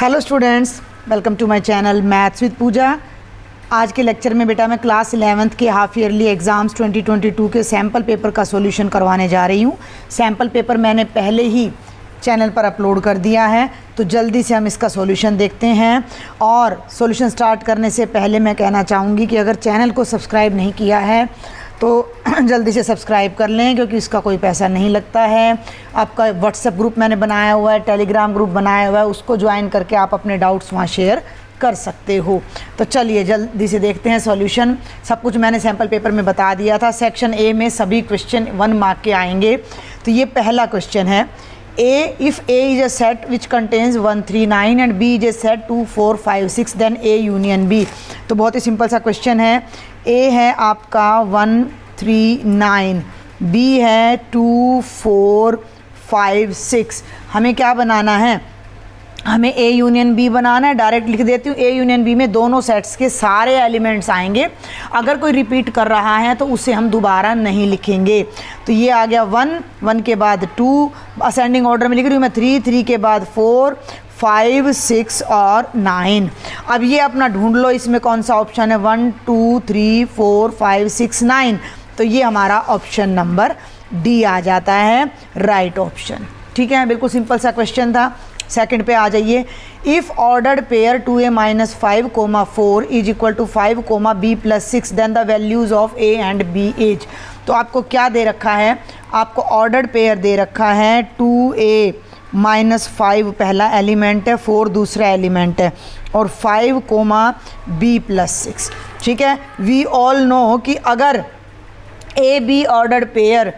Hello students, welcome to my channel maths with Pooja. आज के lecture में बेटा मैं क्लास 11th के हाफ ईयरली एग्ज़ाम्स 2022 के सैम्पल पेपर का सॉल्यूशन करवाने जा रही हूँ। सैम्पल पेपर मैंने पहले ही चैनल पर अपलोड कर दिया है, तो जल्दी से हम इसका सॉल्यूशन देखते हैं। और सॉल्यूशन स्टार्ट करने से पहले मैं कहना चाहूँगी कि अगर चैनल को सब्सक्राइब नहीं किया है तो जल्दी से सब्सक्राइब कर लें, क्योंकि इसका कोई पैसा नहीं लगता है। आपका व्हाट्सएप ग्रुप मैंने बनाया हुआ है, टेलीग्राम ग्रुप बनाया हुआ है, उसको ज्वाइन करके आप अपने डाउट्स वहाँ शेयर कर सकते हो। तो चलिए जल्दी से देखते हैं सॉल्यूशन। सब कुछ मैंने सैम्पल पेपर में बता दिया था। सेक्शन ए में सभी क्वेश्चन 1 मार्क के आएंगे। तो ये पहला क्वेश्चन है, if A is a set which contains 1 3 9 and B is a set 2 4 5 6 then A union B. तो बहुत ही सिंपल सा क्वेश्चन है। ए है आपका 1 3 9, बी है 2 4 5 6। हमें क्या बनाना है? हमें ए यूनियन बी बनाना है। डायरेक्ट लिख देती हूँ, ए यूनियन बी में दोनों सेट्स के सारे एलिमेंट्स आएंगे। अगर कोई रिपीट कर रहा है तो उसे हम दोबारा नहीं लिखेंगे। तो ये आ गया 1, 1 के बाद 2, असेंडिंग ऑर्डर में लिख रही हूँ मैं 3, 3 के बाद 4 5 6 और 9। अब ये अपना ढूंढ लो, इसमें कौन सा ऑप्शन है? 1 2 3 4 5 6 9। तो ये हमारा ऑप्शन नंबर डी आ जाता है, राइट ऑप्शन। ठीक है, बिल्कुल सिंपल सा क्वेश्चन था। सेकंड पे आ जाइए। If ordered pair 2a - 5, 4 is equal to 5, b + 6 then the values of a and b is. तो आपको क्या दे रखा है? आपको ऑर्डर्ड पेयर दे रखा है 2a - 5 पहला एलिमेंट है, 4 दूसरा एलिमेंट है, और 5, b + 6। ठीक है, वी ऑल नो कि अगर A B ordered pair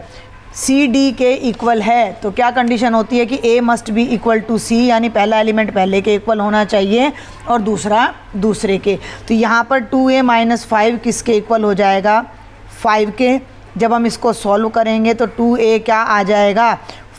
C D के इक्वल है तो क्या कंडीशन होती है कि A must be equal to C, यानी पहला एलिमेंट पहले के इक्वल होना चाहिए और दूसरा दूसरे के। तो यहाँ पर 2a - 5 किसके इक्वल हो जाएगा? 5 के। जब हम इसको सॉल्व करेंगे तो 2a क्या आ जाएगा?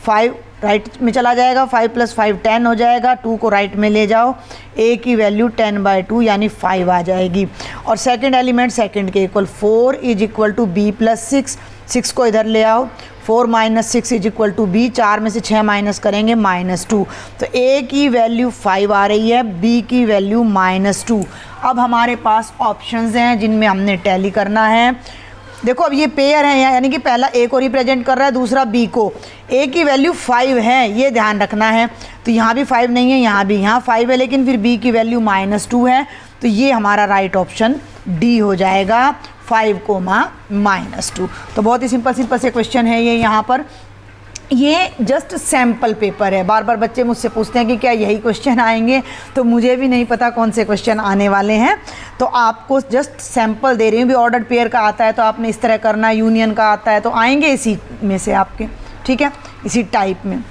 5 राइट में चला जाएगा, 5 + 5 10 हो जाएगा। 2 को राइट में ले जाओ, a की वैल्यू 10/2 यानी 5 आ जाएगी। और सेकंड एलिमेंट सेकंड के equal 4 is equal to b + 6, 6 को इधर ले आओ, 4 - 6 इज इक्वल टू b, 4 में से 6 माइनस करेंगे -2। तो a की वैल्यू 5 आ रही है, b की वैल्यू -2। अब हमारे पास ऑप्शंस हैं जिनमें हमने टैली करना है। देखो अब ये पेयर है, यानी कि पहला a को रिप्रेजेंट कर रहा है, दूसरा b को। a की वैल्यू 5 है, ये ध्यान रखना है। तो यहाँ भी 5 नहीं है, यहाँ भी, यहाँ 5 है, लेकिन फिर b की वैल्यू -2 है। तो ये हमारा राइट ऑप्शन डी हो जाएगा, 5, -2। तो बहुत ही सिंपल से क्वेश्चन है ये। यहाँ पर ये जस्ट सैम्पल पेपर है। बार बार बच्चे मुझसे पूछते हैं कि क्या यही क्वेश्चन आएंगे, तो मुझे भी नहीं पता कौन से क्वेश्चन आने वाले हैं। तो आपको जस्ट सैम्पल दे रही हूँ। भी ऑर्डर्ड पेयर का आता है तो आपने इस तरह करना, यूनियन का आता है तो आएंगे इसी में से आपके। ठीक है, इसी टाइप में।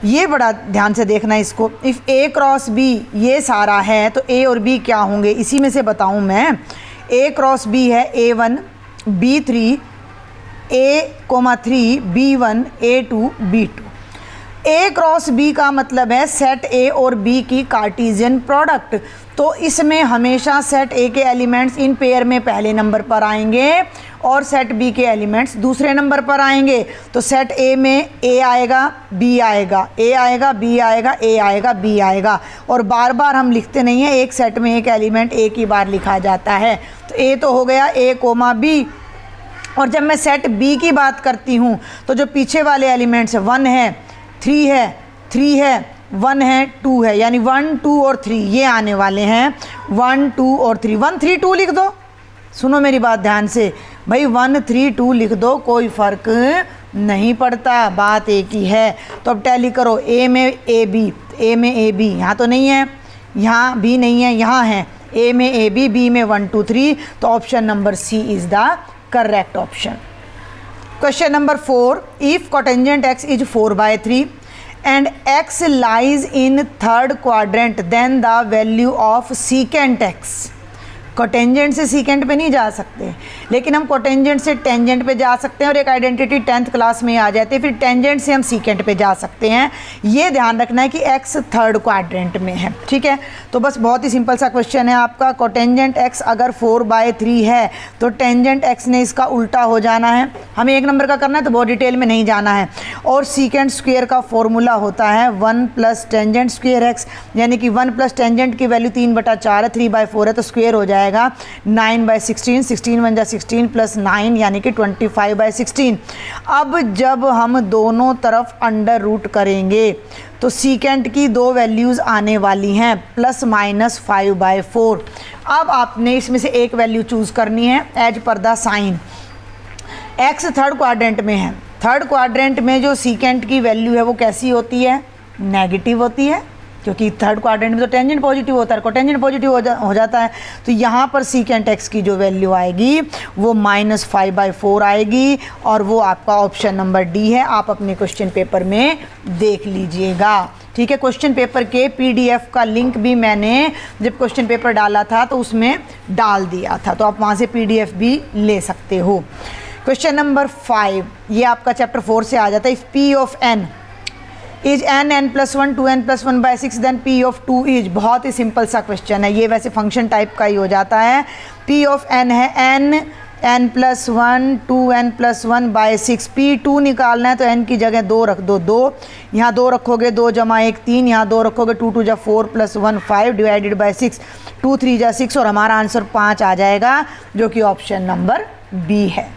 ये बड़ा ध्यान से देखना इसको। इफ़ a क्रॉस b ये सारा है तो a और b क्या होंगे, इसी में से बताऊँ मैं। a क्रॉस b है a1 b3 a,3 b1 a2 b2। a cross b का मतलब है सेट a और b की कार्टेशियन प्रोडक्ट। तो इसमें हमेशा सेट a के एलिमेंट्स इन पेयर में पहले नंबर पर आएंगे और सेट b के एलिमेंट्स दूसरे नंबर पर आएंगे। तो सेट a में a आएगा, b आएगा, a आएगा, b आएगा, a आएगा, b आएगा। और बार बार हम लिखते नहीं हैं, एक सेट में एक एलिमेंट एक ही बार लिखा जाता है। तो a तो हो गया a, b। और जब मैं सेट b की बात करती हूँ तो जो पीछे वाले एलिमेंट्स है 1 है, 3 है, 3 है, 1 है, 2 है, यानी 1 2 और 3 ये आने वाले हैं। 1 2 और 3, 1 3 2 लिख दो। सुनो मेरी बात ध्यान से भाई, 1 3 2 लिख दो, कोई फ़र्क नहीं पड़ता, बात एक ही है। तो अब टैली करो। a में a b, a में a b यहाँ तो नहीं है, यहाँ b नहीं है, यहाँ है a में a b, b में 1 2 3। तो option number C is the correct option. Question number 4, if cotangent x is 4/3 and x lies in third quadrant then the value of secant x। Cotangent से secant पे नहीं जा सकते, लेकिन हम कोटेंजेंट से टेंजेंट पे जा सकते हैं और एक आइडेंटिटी 10th क्लास में आ जाती है, फिर टेंजेंट से हम सीकेंट पे जा सकते हैं। ये ध्यान रखना है कि x थर्ड क्वाड्रेंट में है, ठीक है। तो बस बहुत ही सिंपल सा क्वेश्चन है आपका, कोटेंजेंट x अगर 4/3 है तो टेंजेंट x ने इसका उल्टा हो जाना है। हमें एक नंबर का करना है तो बहुत डिटेल में नहीं जाना है। और सीकेंट स्क्वायर का फॉर्मूला होता है 1 + टेंजेंट स्क्वायर x, यानी कि 1 + टेंजेंट की वैल्यू 3/4 है, 3/4 है तो स्क्वायर हो जाएगा 9/16, 16 × 16 + 9 यानी कि 25/16। अब जब हम दोनों तरफ अंडर रूट करेंगे तो सीकेंट की दो वैल्यूज़ आने वाली हैं ±5/4। अब आपने इसमें से एक वैल्यू चूज़ करनी है as per the sign. X third quadrant में है, थर्ड क्वाड्रेंट में जो सीकेंट की वैल्यू है वो कैसी होती है, नेगेटिव होती है, क्योंकि थर्ड क्वाड्रेंट में तो टेंजेंट पॉजिटिव होता है, कोटेंजेंट पॉजिटिव हो जाता है। तो यहाँ पर सीकेंट एक्स की जो वैल्यू आएगी वो -5/4 आएगी और वो आपका ऑप्शन नंबर डी है। आप अपने क्वेश्चन पेपर में देख लीजिएगा, ठीक है। क्वेश्चन पेपर के PDF का लिंक भी मैंने जब क्वेश्चन पेपर डाला था तो उसमें डाल दिया था, तो आप वहाँ से PDF भी ले सकते हो। क्वेश्चन नंबर 5, ये आपका चैप्टर 4 से आ जाता है। If P of n is n+1 2n+1/6 then P of 2 is, बहुत ही सिंपल सा क्वेश्चन है ये, वैसे फंक्शन टाइप का ही हो जाता है। P ऑफ n है n+1 2n+1/6, P2 निकालना है तो n की जगह 2 रख दो, 2 यहाँ 2 रखोगे, 2 + 1 3, यहाँ 2 रखोगे, 2 × 2 = 4 + 1 5 डिवाइडेड बाय 6, 2 × 3 = 6 और हमारा आंसर 5 आ जाएगा जो कि ऑप्शन नंबर बी है।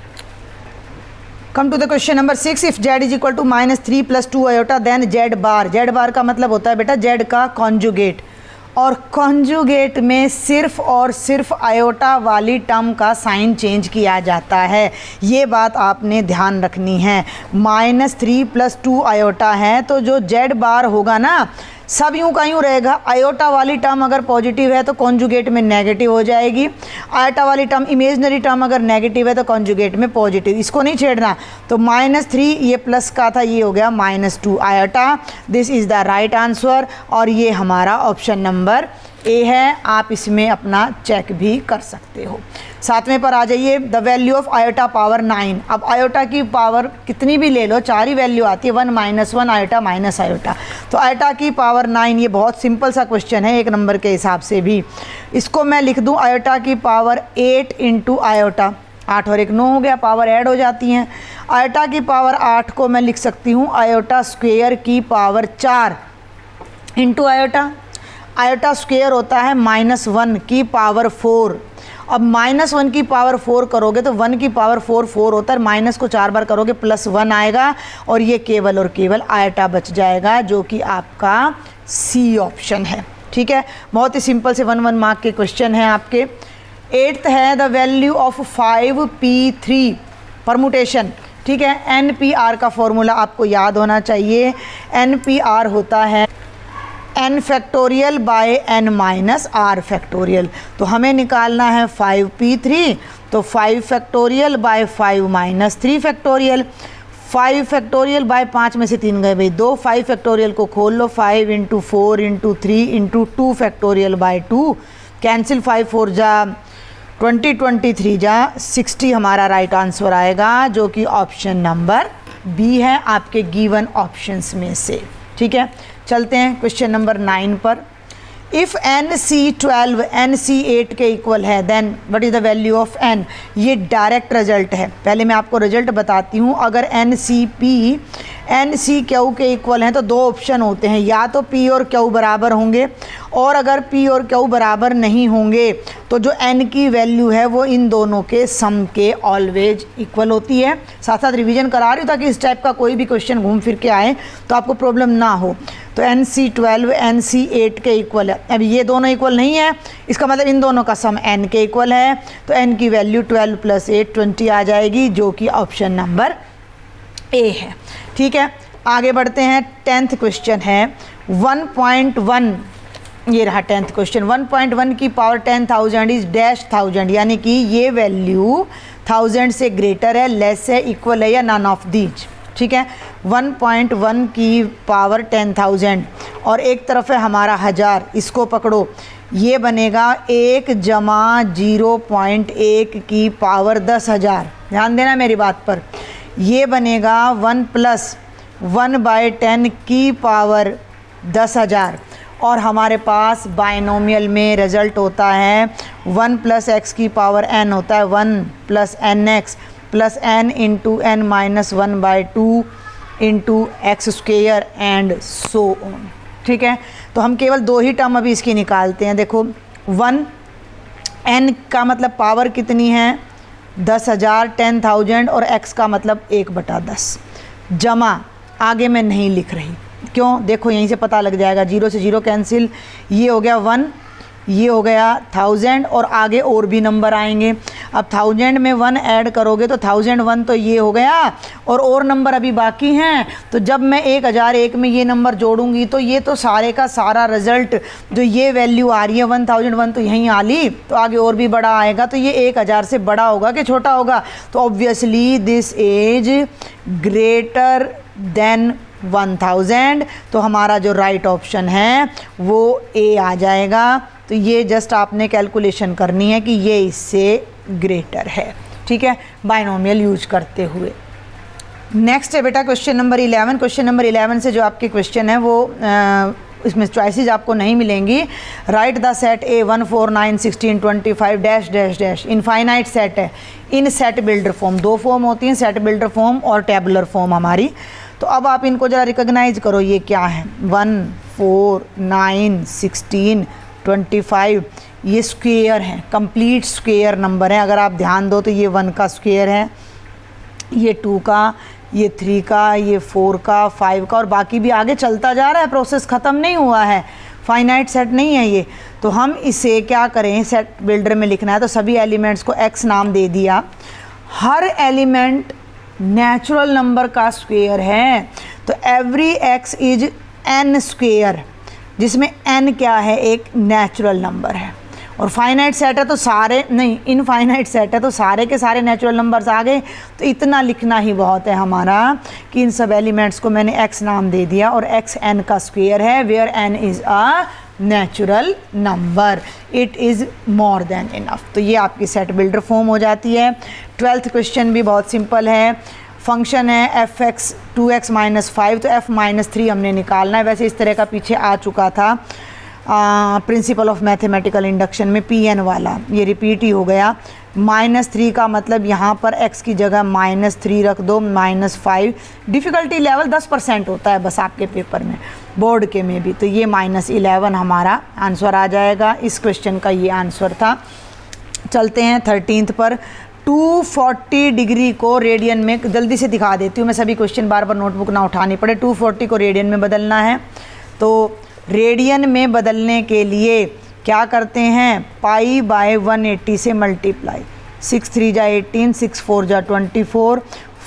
Come to the question number 6, if z = -3 + 2 iota then z bar. z bar का मतलब होता है बेटा z का कॉन्जुगेट, और कॉन्जुगेट में सिर्फ और सिर्फ आयोटा वाली टर्म का साइन चेंज किया जाता है, ये बात आपने ध्यान रखनी है। -3 + 2 आयोटा है तो जो z बार होगा ना सब यूँ का यूँ रहेगा। आयोटा वाली टर्म अगर पॉजिटिव है तो कॉन्जुगेट में नेगेटिव हो जाएगी, आयोटा वाली टर्म इमेजनरी टर्म अगर नेगेटिव है तो कॉन्जुगेट में पॉजिटिव, इसको नहीं छेड़ना। तो -3 ये प्लस का था, ये हो गया -2 iota. This is the right answer और ये हमारा ऑप्शन नंबर ए है। आप इसमें अपना चेक भी कर सकते हो। 7वें पर आ जाइए, the value of iota power 9। अब आयोटा की पावर कितनी भी ले लो, 4 ही वैल्यू आती है, 1 -1 आयोटा माइनस आयोटा। तो आयोटा की पावर 9, ये बहुत सिंपल सा क्वेश्चन है एक नंबर के हिसाब से भी। इसको मैं लिख दूँ आयोटा की पावर 8 × आयोटा, 8 और 1 9 हो गया, पावर ऐड हो जाती हैं। आयोटा की पावर 8 को मैं लिख सकती हूँ आयोटा स्क्वेयर की पावर 4 × आयोटा। आयोटा स्क्वेयर होता है -1 की पावर 4। अब -1 की पावर 4 करोगे तो 1 की पावर 4 होता है, माइनस को 4 बार करोगे +1 आएगा और ये केवल और केवल आयोटा बच जाएगा जो कि आपका सी ऑप्शन है, ठीक है। बहुत ही सिंपल से 1 मार्क के क्वेश्चन हैं आपके। 8th है the value of 5p3 permutation, ठीक है। NPR का फॉर्मूला आपको याद होना चाहिए। NPR होता है n factorial by n minus r factorial. तो हमें निकालना है 5p3, तो 5 factorial by 5 minus 3 factorial. 5 factorial by 5 में से 3 गए भाई 2, 5 फैक्टोरियल को खोल लो, 5 × 4 × 3 × 2 फैक्टोरियल बाय 2, कैंसिल 5 4 जा 20 23 जा 60 हमारा राइट आंसर आएगा जो कि ऑप्शन नंबर बी है आपके गिवन ऑप्शंस में से, ठीक है। चलते हैं क्वेश्चन नंबर 9 पर। इफ़ NC12 NC8 के इक्वल है then what is the value of n। ये डायरेक्ट रिजल्ट है, पहले मैं आपको रिजल्ट बताती हूँ। अगर NCP NCQ के इक्वल हैं तो 2 ऑप्शन होते हैं, या तो P और Q बराबर होंगे, और अगर P और Q बराबर नहीं होंगे तो जो n की वैल्यू है वो इन दोनों के सम के ऑलवेज इक्वल होती है। साथ साथ रिवीजन करा रही हूँ ताकि इस टाइप का कोई भी क्वेश्चन घूम फिर के आए तो आपको प्रॉब्लम ना हो। तो NC12 NC8 के इक्वल है। अब ये दोनों इक्वल नहीं है, इसका मतलब इन दोनों का सम n के इक्वल है, तो n की वैल्यू 12 + 8 20 आ जाएगी जो कि ऑप्शन नंबर ए है, ठीक है। आगे बढ़ते हैं। 10th क्वेश्चन है 1.1, ये रहा 10th क्वेश्चन। 1.1 की पावर 10,000 इज डैश 1000, यानी कि ये वैल्यू 1000 से ग्रेटर है, लेस है, इक्वल है या नन ऑफ दीज, ठीक है। 1.1 की पावर 10,000 और एक तरफ है हमारा 1000, इसको पकड़ो। ये बनेगा 1 जमा 0.1 की पावर 10,000। ध्यान देना मेरी बात पर। ये बनेगा 1 प्लस 1/10 की पावर 10,000। और हमारे पास बाइनोमियल में रिजल्ट होता है 1 प्लस एक्स की पावर n होता है 1 plus n x plus n into n minus 1/2 into x square and so on. ठीक है, तो हम केवल 2 ही टर्म अभी इसकी निकालते हैं। देखो 1 n का मतलब पावर कितनी है 10,000 10,000 और x का मतलब 1/10 जमा, आगे मैं नहीं लिख रही क्यों, देखो यहीं से पता लग जाएगा, 0 से 0 कैंसिल, ये हो गया 1, ये हो गया 1000 और आगे और भी नंबर आएंगे। अब 1000 में 1 ऐड करोगे तो 1001 तो ये हो गया और नंबर अभी बाकी हैं। तो जब मैं 1001 में ये नंबर जोड़ूंगी तो ये तो सारे का सारा रिजल्ट जो ये वैल्यू आ रही है 1001 तो यहीं आ ली, तो आगे और भी बड़ा आएगा, तो ये 1000 से बड़ा होगा कि छोटा होगा, तो obviously this is greater than 1000। तो हमारा जो राइट ऑप्शन है वो ए आ जाएगा। तो ये जस्ट आपने कैलकुलेशन करनी है कि ये इससे ग्रेटर है। ठीक है, बाइनोमियल यूज करते हुए। नेक्स्ट है बेटा क्वेश्चन नंबर 11। क्वेश्चन नंबर 11 से जो आपके क्वेश्चन है वो इसमें चॉइसेस आपको नहीं मिलेंगी। Write the set A 1 4 9 16 25 dash dash dash infinite set है in set builder form. 2 form होती हैं, सेट बिल्डर फॉर्म और टेबुलर फॉर्म हमारी। तो अब आप इनको ज़रा रिकॉग्नाइज करो, ये क्या है 1 4 9 16 25, ये स्क्वेयर है, कंप्लीट स्क्वेयर नंबर है। अगर आप ध्यान दो तो ये 1 का स्क्वेयर है, ये 2 का, ये 3 का, ये 4 का, 5 का और बाकी भी आगे चलता जा रहा है, प्रोसेस ख़त्म नहीं हुआ है, फाइनाइट सेट नहीं है ये। तो हम इसे क्या करें, सेट बिल्डर में लिखना है तो सभी एलिमेंट्स को x नाम दे दिया। हर एलिमेंट नेचुरल नंबर का स्क्वेयर है, तो every x is n square, जिसमें n क्या है, एक नेचुरल नंबर है। और फाइनाइट सेट है तो सारे नहीं, इनफाइनाइट सेट है तो सारे के सारे नेचुरल नंबर्स आ गए। तो इतना लिखना ही बहुत है हमारा कि इन सब एलिमेंट्स को मैंने x नाम दे दिया और x n का स्क्वेयर है, where n is a natural number, it is more than enough. तो ये आपकी सेट बिल्डर फॉर्म हो जाती है। 12th क्वेश्चन भी बहुत सिंपल है। फंक्शन है fx 2x - 5, तो f - 3 हमने निकालना है। वैसे इस तरह का पीछे आ चुका था प्रिंसिपल ऑफ मैथमेटिकल इंडक्शन में pn वाला, ये रिपीट ही हो गया। -3 का मतलब यहाँ पर x की जगह -3 रख दो, -5। डिफ़िकल्टी लेवल 10% होता है बस आपके पेपर में, बोर्ड के में भी। तो ये -11 हमारा आंसर आ जाएगा। इस क्वेश्चन का ये आंसर था। चलते हैं 13th पर। 240 डिग्री को रेडियन में, जल्दी से दिखा देती हूँ मैं, सभी क्वेश्चन बार बार नोटबुक ना उठानी पड़े। 240 को रेडियन में बदलना है, तो रेडियन में बदलने के लिए क्या करते हैं, π/180 से मल्टीप्लाई, 6 3 जा 18, 6 4 जा 24,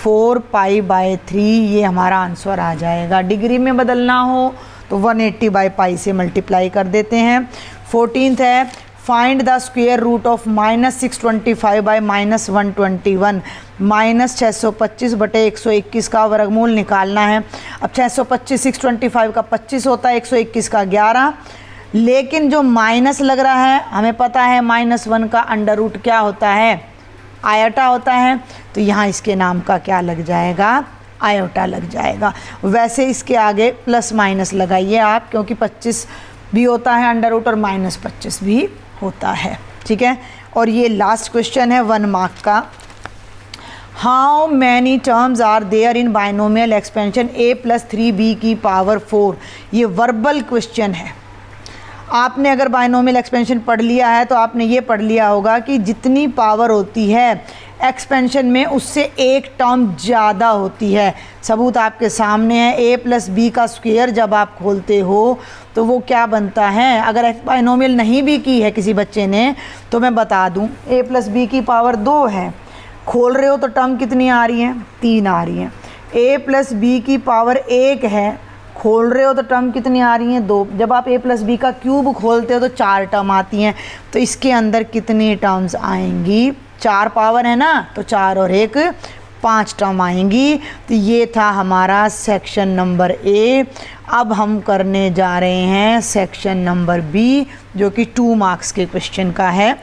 4 π/3, ये हमारा आंसर आ जाएगा। डिग्री में बदलना हो तो 180/π से मल्टीप्लाई कर देते हैं। 14th है find the square root of -625 by -121, -625/121 का वर्गमूल निकालना है। अब 625 625 का 25 होता है, 121 का 11, लेकिन जो माइनस लग रहा है हमें पता है -1 का अंडर रूट क्या होता है, आयोटा होता है। तो यहाँ इसके नाम का क्या लग जाएगा, आयोटा लग जाएगा। वैसे इसके आगे प्लस माइनस लगाइए आप, क्योंकि 25 भी होता है अंडर रूट और -25 भी होता है। ठीक है, और ये लास्ट क्वेश्चन है 1 मार्क का। How many terms are there in binomial expansion a + 3b की पावर 4। ये वर्बल क्वेश्चन है। आपने अगर बाइनोमियल एक्सपेंशन पढ़ लिया है तो आपने ये पढ़ लिया होगा कि जितनी पावर होती है एक्सपेंशन में उससे एक टर्म ज़्यादा होती है। सबूत आपके सामने है, a + b का स्क्वायर जब आप खोलते हो तो वो क्या बनता है। अगर बाइनोमियल नहीं भी की है किसी बच्चे ने तो मैं बता दूं, a + b की पावर 2 है, खोल रहे हो तो टर्म कितनी आ रही हैं, 3 आ रही हैं। a + b की पावर 1 है, खोल रहे हो तो टर्म कितनी आ रही हैं, 2। जब आप a + b का क्यूब खोलते हो तो 4 टर्म आती हैं। तो इसके अंदर कितनी टर्म्स आएंगी, 4 पावर है ना, तो 4 और 1 5 टर्म आएंगी। तो ये था हमारा सेक्शन नंबर ए। अब हम करने जा रहे हैं सेक्शन नंबर बी, जो कि 2 मार्क्स के क्वेश्चन का है।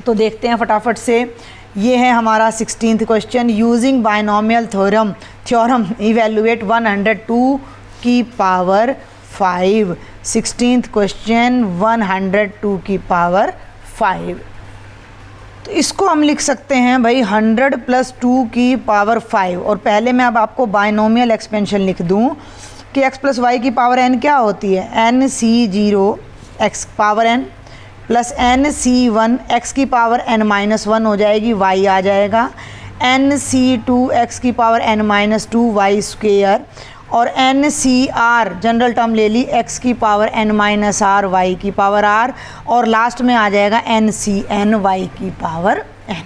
तो देखते हैं फटाफट से। ये है हमारा 16th question. Using binomial theorem evaluate 102 की पावर 5। 16th क्वेश्चन 102 की पावर 5। तो इसको हम लिख सकते हैं भाई 100 + 2 की पावर 5। और पहले मैं अब आपको बाइनोमियल एक्सपेंशन लिख दूं कि x + y की पावर n क्या होती है, nc0 x power n plus nc1 x की पावर n-1 हो जाएगी, y आ जाएगा, nc2 x की पावर n-2 y स्क्वेयर, और ncr जनरल टर्म ले ली x की पावर n-r y की पावर r, और लास्ट में आ जाएगा ncn y की पावर n।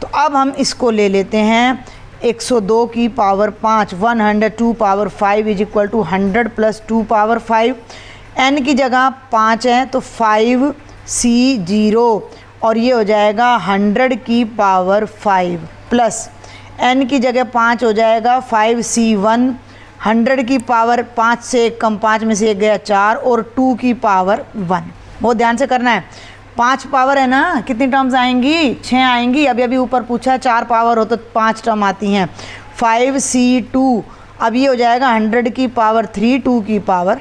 तो अब हम इसको ले लेते हैं 102 की power 5, 102 power 5 is equal to 100 + 2 power 5। n की जगह 5 है तो 5c0, और ये हो जाएगा 100 की पावर 5 प्लस n की जगह 5 हो जाएगा 5c1, 100 की पावर 5 से 1 कम, 5 में से 1 गया 4, और 2 की पावर 1। बहुत ध्यान से करना है। 5 पावर है ना, कितनी टर्म्स आएंगी, 6 आएंगी। अभी अभी ऊपर पूछा है 4 पावर हो तो 5 टर्म आती हैं। 5c2, अब ये हो जाएगा 100 की पावर 3, 2 की पावर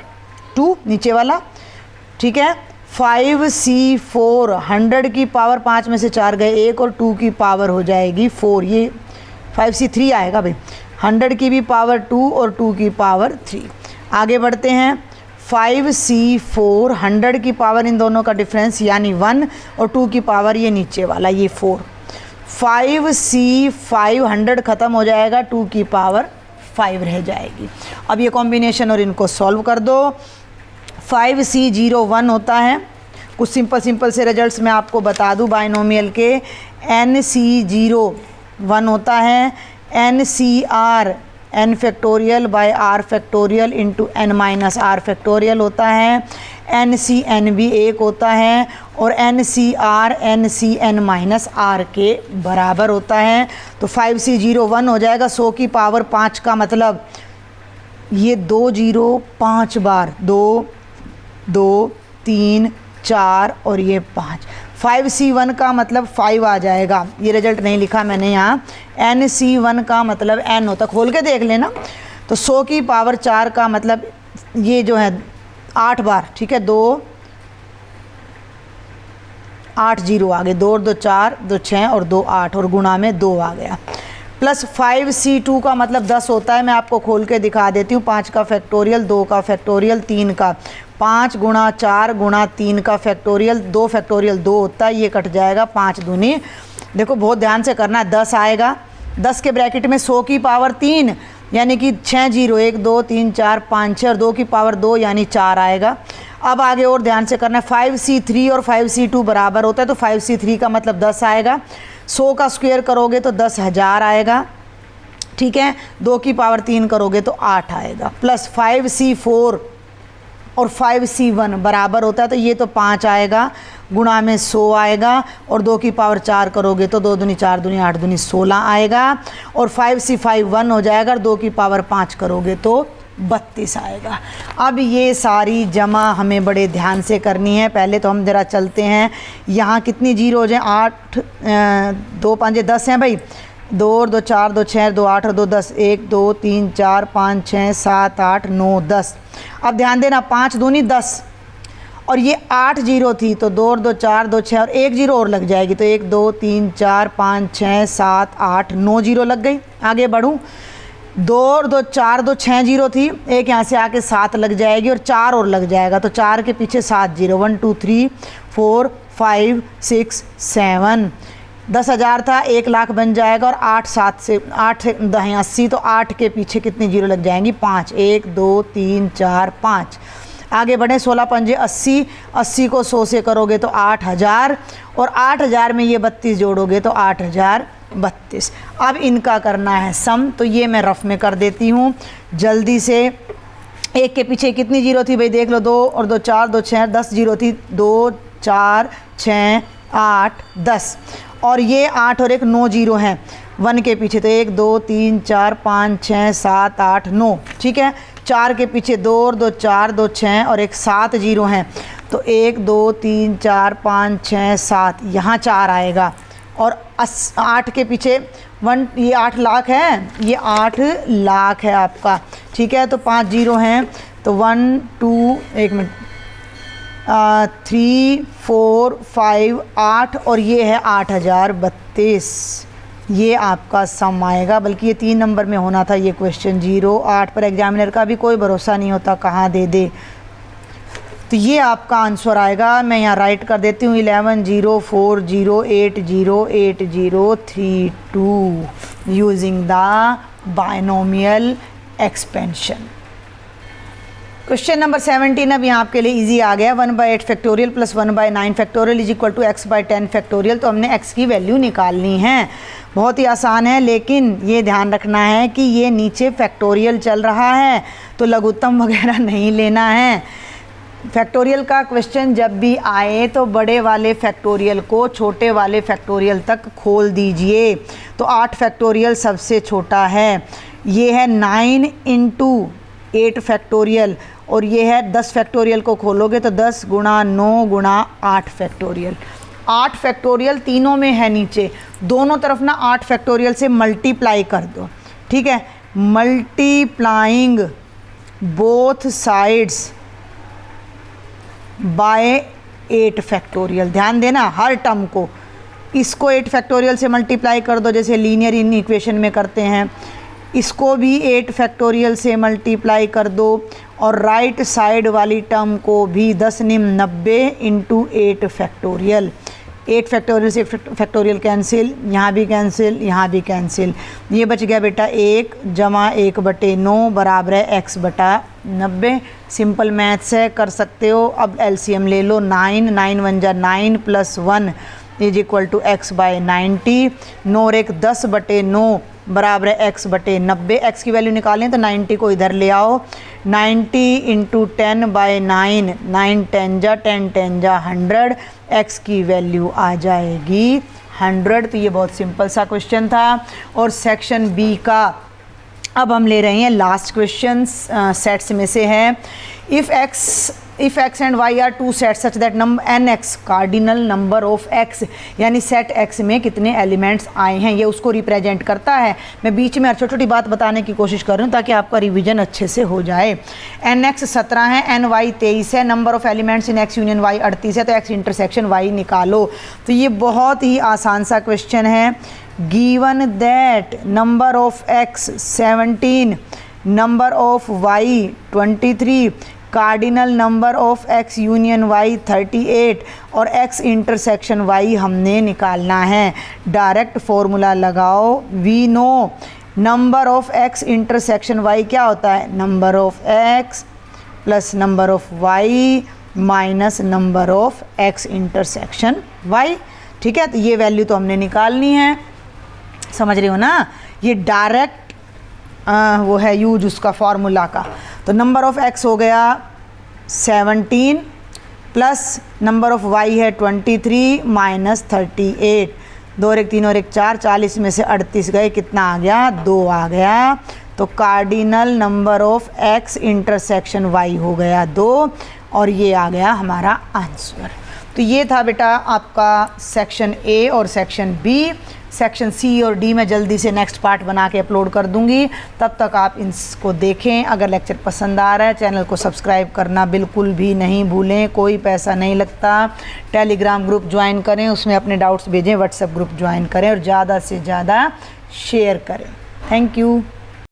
2 नीचे वाला, ठीक है। 5c4, 100 की पावर 5 में से 4 गए 1, और 2 की पावर हो जाएगी 4। ये 5c3 आएगा भाई, 100 की भी पावर 2 और 2 की पावर 3। आगे बढ़ते हैं। 5c4, 100 की पावर इन दोनों का डिफरेंस यानी 1, और 2 की पावर ये नीचे वाला ये 4। 5c5, 100 ख़त्म हो जाएगा, 2 की पावर 5 रह जाएगी। अब ये कॉम्बिनेशन और इनको सॉल्व कर दो। 5c0 1 होता है। कुछ सिंपल से रिजल्ट्स मैं आपको बता दूं बाइनोमियल के। nc0 1 होता है, ncr n factorial by r factorial into n-r factorial होता है, ncn भी 1 होता है, और ncr ncn-r के बराबर होता है। तो 5c0 1 हो जाएगा। 100 की पावर 5 का मतलब ये 2 0 5 बार, 2 2 3 4 और ये 5। 5c1 का मतलब 5 आ जाएगा। ये रिजल्ट नहीं लिखा मैंने यहाँ। nc1 का मतलब n होता, खोल के देख लेना। तो 100 की पावर 4 का मतलब ये जो है 8 बार, ठीक है। 2 8 0 आ गए, 2 और 2 4, 2 6 और 2 8, और गुणा में 2 आ गया। प्लस 5c2 का मतलब 10 होता है। मैं आपको खोल के दिखा देती हूँ। 5 का फैक्टोरियल, 2 का फैक्टोरियल, 3 का, 5 गुणा 4 गुणा 3 का फैक्टोरियल, 2 फैक्टोरियल 2 होता है, ये कट जाएगा 5 दूनी। देखो बहुत ध्यान से करना है। 10 आएगा, 10 के ब्रैकेट में 100 की पावर 3 यानी कि 6 0 1 2 3 4 5 6, और 2 की पावर 2 यानी 4 आएगा। अब आगे और ध्यान से करना है। 5c3 और 5c2 बराबर होता है, तो 5c3 का मतलब 10 आएगा। 100 का स्क्वायर करोगे तो 10,000 आएगा, ठीक है। 2 की पावर 3 करोगे तो 8 आएगा। प्लस 5c4 और 5c1 बराबर होता है, तो ये तो 5 आएगा, गुणा में 100 आएगा, और 2 की पावर 4 करोगे तो 2 दूनी 4 दूनी 8 दूनी 16 आएगा, और 5c5 1 हो जाएगा, और 2 की पावर 5 करोगे तो 32 आएगा। अब ये सारी जमा हमें बड़े ध्यान से करनी है। पहले तो हम ज़रा चलते हैं। यहाँ कितनी जीरो हो जाए, 8 2 5 10 हैं भाई। 2 और 2 4 2 6 2 8 और 2 10, 1 2 3 4 5 6 7 8 9 10। अब ध्यान देना, 5 दूनी 10, और ये 8 जीरो थी, तो 2 और 2 4 2 6 और 1 जीरो और लग जाएगी, तो 1 2 3 4 5 6 7 8 9 जीरो लग गई। आगे बढ़ूँ, 2 और 2 4 2 6 जीरो थी, एक यहाँ से आके 7 लग जाएगी, और 4 और लग जाएगा, तो 4 के पीछे 7 जीरो, 1 2 3 4 5 6 7। 10,000 था, 1 लाख बन जाएगा, और 8 7 से 8 10 80, तो 8 के पीछे कितनी जीरो लग जाएंगी, 5, 1 2 3 4 5। आगे बढ़े, 16 पंजे 80, 80 को 100 से करोगे तो 8,000, और 8,000 में ये 32 जोड़ोगे तो 8,032। अब इनका करना है सम, तो ये मैं रफ में कर देती हूँ जल्दी से। 1 के पीछे कितनी जीरो थी भाई, देख लो, 2 और 2 4 2 6 10 जीरो थी, 2 4 6 8 10, और ये 8 और 1 9 जीरो हैं। 1 के पीछे तो 1 2 3 4 5 6 7 8 9, ठीक है। 4 के पीछे 2 और 2 4, 2 6 और एक 7 जीरो हैं, तो 1 2 3 4 5 6 7, यहाँ 4 आएगा। और 8 के पीछे 1, ये 8 लाख है, ये 8 लाख है आपका, ठीक है। तो 5 जीरो हैं, तो 1 2 1 मिनट 3 4 5 8 और ये है 8032, ये आपका सम आएगा। बल्कि ये 3 नंबर में होना था ये क्वेश्चन। 0 8 पर एग्जामिनर का भी कोई भरोसा नहीं होता कहाँ दे दे। तो ये आपका आंसर आएगा। मैं यहाँ राइट कर देती हूँ 11 0 4 0 8 0 8 0 3 2 using the binomial expansion. Question number 17 अब यहाँ आपके लिए इजी आ गया। 1/8 factorial plus 1/9 factorial is equal to x/10 factorial. तो हमने x की वैल्यू निकालनी है। बहुत ही आसान है, लेकिन ये ध्यान रखना है कि ये नीचे फैक्टोरियल चल रहा है तो लघुत्तम वगैरह नहीं लेना है। फैक्टोरियल का क्वेश्चन जब भी आए तो बड़े वाले फैक्टोरियल को छोटे वाले फैक्टोरियल तक खोल दीजिए। तो 8 फैक्टोरियल सबसे छोटा है, ये है 9 इंटू 8 फैक्टोरियल, और ये है 10 फैक्टोरियल को खोलोगे तो 10 गुणा 9 गुणा 8 फैक्टोरियल। 8 फैक्टोरियल तीनों में है नीचे, दोनों तरफ ना 8 फैक्टोरियल से मल्टीप्लाई कर दो, ठीक है। Multiplying both sides by 8 factorial. ध्यान देना हर टर्म को, इसको 8 फैक्टोरियल से मल्टीप्लाई कर दो जैसे लीनियर इन इक्वेशन में करते हैं, इसको भी 8 फैक्टोरियल से मल्टीप्लाई कर दो, और राइट साइड वाली टर्म को भी 10 निम 90 इंटू 8 फैक्टोरियल। 8 फैक्टोरियल से फैक्टोरियल कैंसिल, यहाँ भी कैंसिल, यहाँ भी कैंसिल। ये बच गया बेटा 1 जमा 1/9 बराबर है x/90। सिंपल मैथ्स है, कर सकते हो। अब एलसीएम ले लो, 9 9 1 जा 9 plus 1 is equal to x/90। 9 और 1 10/9 बराबर है x/90। x की वैल्यू निकालें तो 90 को इधर ले आओ। 90 इंटू 10/9, 9 10 जा 10 10 जा 100, x की वैल्यू आ जाएगी 100। तो ये बहुत सिंपल सा क्वेश्चन था। और सेक्शन बी का अब हम ले रहे हैं लास्ट क्वेश्चन, सेट्स में से है। If x and y are two sets such that nx cardinal number of x, यानी सेट x में कितने एलिमेंट्स आए हैं ये उसको रिप्रेजेंट करता है। मैं बीच में छोटी छोटी बात बताने की कोशिश कर रही हूँ ताकि आपका रिवीजन अच्छे से हो जाए। nx 17 है, ny 23 है, number of elements in x union y 38 है, तो x इंटरसेक्शन y निकालो। तो ये बहुत ही आसान सा क्वेश्चन है। Given that number of x 17, number of y 23, cardinal number of x union y 38 और x इंटरसेक्शन y हमने निकालना है। डायरेक्ट फॉर्मूला लगाओ। We know number of x intersection y क्या होता है, number of x plus number of y minus number of x intersection y, ठीक है। तो ये वैल्यू तो हमने निकालनी है, समझ रहे हो ना। ये डायरेक्ट वो है यूज उसका फॉर्मूला का। तो नंबर ऑफ x हो गया 17 प्लस नंबर ऑफ y है 23 माइनस 38। 2 और 1 3 और 1 4, 40 में से 38 गए, कितना आ गया, 2 आ गया। तो cardinal number of x intersection y हो गया 2, और ये आ गया हमारा आंसर। तो ये था बेटा आपका सेक्शन ए और सेक्शन बी। सेक्शन सी और डी में जल्दी से नेक्स्ट पार्ट बना के अपलोड कर दूंगी, तब तक आप इसको देखें। अगर लेक्चर पसंद आ रहा है चैनल को सब्सक्राइब करना बिल्कुल भी नहीं भूलें, कोई पैसा नहीं लगता। टेलीग्राम ग्रुप ज्वाइन करें, उसमें अपने डाउट्स भेजें, व्हाट्सएप ग्रुप ज्वाइन करें और ज़्यादा से ज़्यादा शेयर करें। Thank you.